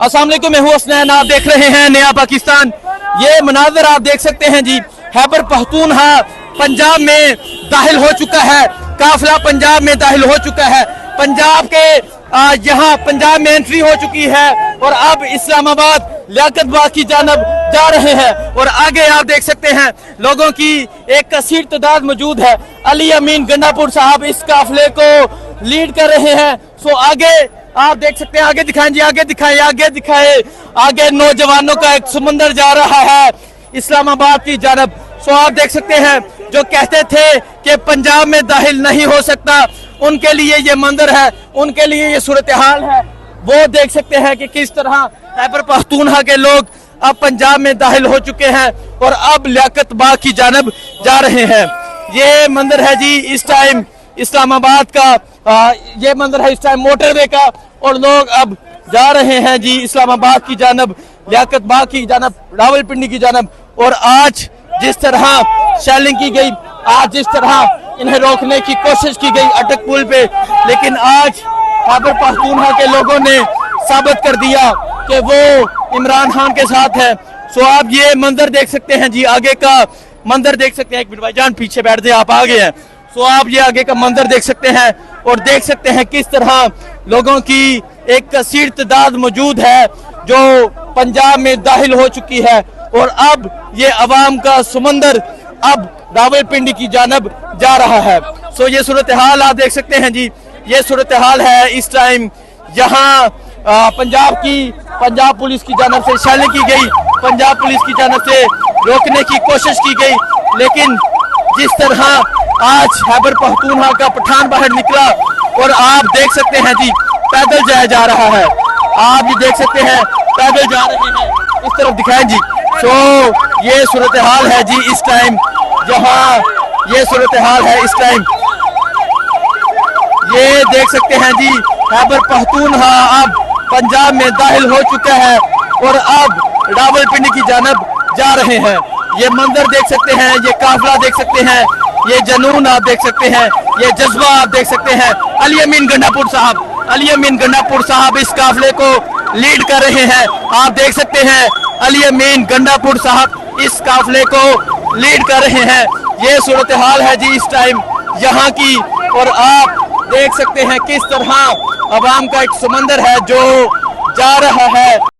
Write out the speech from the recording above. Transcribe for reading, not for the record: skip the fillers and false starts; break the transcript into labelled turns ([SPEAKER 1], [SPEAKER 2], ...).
[SPEAKER 1] अस्सलाम वालेकुम, मैं हूं हसनैन। आप देख रहे हैं नया पाकिस्तान। ये मनाजर आप देख सकते हैं जी, खैबर पख्तूनख्वा पंजाब में दाखिल हो चुका है। काफिला पंजाब में दाखिल हो चुका है। पंजाब के यहाँ पंजाब में एंट्री हो चुकी है और अब इस्लामाबाद लियाकत बाग की जानब जा रहे हैं। और आगे आप देख सकते हैं लोगों की एक कसीर तादाद मौजूद है। अली अमीन गंडापुर साहब इस काफिले को लीड कर रहे हैं। सो आगे आप देख सकते हैं, आगे दिखाएं जी, आगे दिखाएं, आगे दिखाएं। आगे नौजवानों का एक समंदर जा रहा है इस्लामाबाद की जानब। सो आप देख सकते हैं जो कहते थे कि पंजाब में दाखिल नहीं हो सकता, उनके लिए ये मंजर है, उनके लिए ये सूरत हाल है। वो देख सकते हैं कि किस तरह खैबर पख्तूनख्वा के लोग अब पंजाब में दाखिल हो चुके हैं और अब लियाकत बाग की जानब जा रहे हैं। ये मंजर है जी इस टाइम इस्लामाबाद का, ये मंजर है इस टाइम मोटरवे का और लोग अब जा रहे हैं जी इस्लामाबाद की जानब, लियाकत बाग की जानब, रावलपिंडी की जानब। और आज जिस तरह शेलिंग की गई, आज जिस तरह इन्हें रोकने की कोशिश की गई अटक पुल पे, लेकिन आज खैबर पख्तूनख्वा के लोगों ने साबित कर दिया कि वो इमरान खान के साथ है। सो आप ये मंजर देख सकते हैं जी, आगे का मंजर देख सकते हैं। एक मिनट भाईजान पीछे बैठ जाए, आप आगे हैं। सो आप ये आगे का मंजर देख सकते हैं और देख सकते हैं किस तरह लोगों की एक कसीर तादाद मौजूद है जो पंजाब में दाखिल हो चुकी है। और अब ये अवाम का समंदर अब रावलपिंडी की जानब जा रहा है। सो ये सूरत हाल आप देख सकते हैं जी, ये सूरत हाल है इस टाइम। यहाँ पंजाब पुलिस की जानब से शेलिंग की गई, पंजाब पुलिस की जानब से रोकने की कोशिश की गई, लेकिन जिस तरह आज खैबर पख्तूनख्वा का पठान बाहर निकला और आप देख सकते हैं जी पैदल जाया जा रहा है। आप भी देख सकते हैं पैदल जा रहे हैं, इस तरफ दिखाएं जी। तो ये सूरत हाल है जी इस टाइम, जहाँ ये सूरत हाल है इस टाइम। ये देख सकते हैं जी खैबर पख्तूनख्वा अब पंजाब में दाखिल हो चुका है और अब रावलपिंडी की जानब जा रहे हैं। ये मंजर देख सकते हैं, ये काफिला देख सकते हैं, ये जनून आप देख सकते हैं, ये जज्बा आप देख सकते हैं। अली अमीन गंडापुर साहब इस काफिले को लीड कर रहे हैं। आप देख सकते हैं अली अमीन गंडापुर साहब इस काफिले को लीड कर रहे हैं। ये सूरत हाल है जी इस टाइम यहाँ की। और आप देख सकते हैं किस तरह अवाम का एक समंदर है जो जा रहा है।